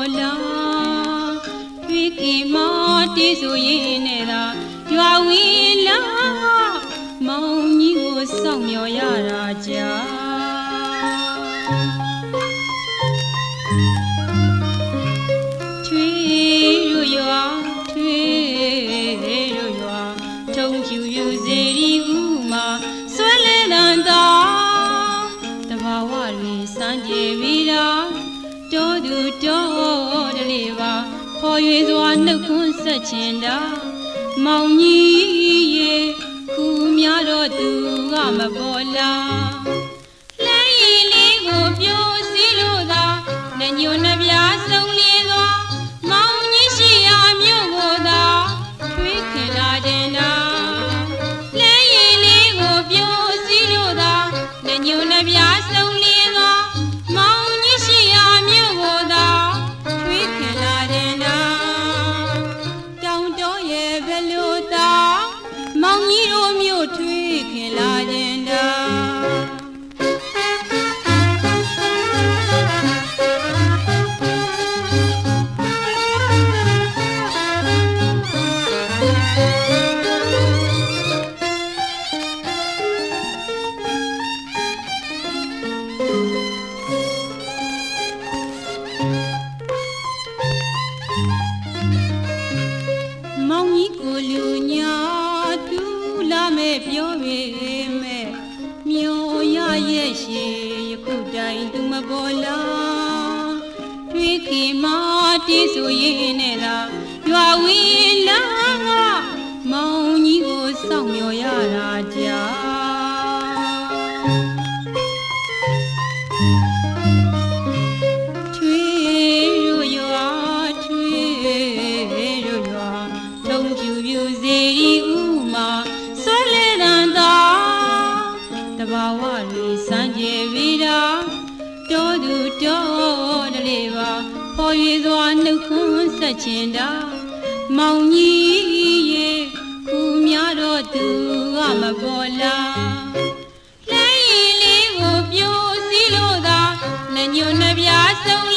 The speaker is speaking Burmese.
ပေါ်လာတွေ့ခင်မတေးဆိုရင်နဲ့သာရွာဝီလာမောင်ကြီးကိုစောင့်မျှော်ရတာကြာထွေးရရွာထွေးရရွာထုံဖြူယူစေရီဦးမှာဆွဲလဲတန်သာတဘာဝတွေစမ်းကြည့်ပြီးတော့တော်သူတော်တလေးပါခေါ်၍စွာနှုတ်ခွန်းဆက်ချင်တာမောင်ကြီးရေခုများတော့သူကမပေါ်လာလဲရီလေးကိုပြိုစီးလို့သာနှညွန်းနှပြဆုံးလေးသောမောင်ကြီးရှိရာမြို့ကိုသာထွေးခင်လာတင်တာလဲရီလေးကိုပြိုစီးလို့သာနှညွန်းနှပြဆုံးလေးသောမောင်ကြီးရှိရာမြို့ကိုသာထွေးခင်လာတင်တာတောင်တော်ရဲ့ဘယ်လိုသာမောင်ကြီးတို့မြို့ထွေးခင်လာတင်တာမောင်ကြီးကိုလူညာတူလာမဲ့ပြောပေမဲ့မျိုးရရဲ့ရှိယခုတိုင်သူမပေါ်လာတွေ့ခင်မတေးဆိုရင်နဲ့သာရွာဝီလာမောင်ကြီးကိုစောင့်မျှော်ရတာကြာထွေးရရွာထွေးရရွာထုံဖြူဖြူစေရီဦးမှာဆွဲလဲတန်သာတဘာဝတွေစမ်းကြည့်ပြီးတော့တော်သူတော်တလေးပါခေါ်၍စွာနှုတ်ခွန်းဆက်ချင်တာမောင်ကြီးရေခုများတော့သူကမပေါ်လာလဲရီလေးကိုပြိုစီးလို့သာနှညွန်းနှပြဆုံး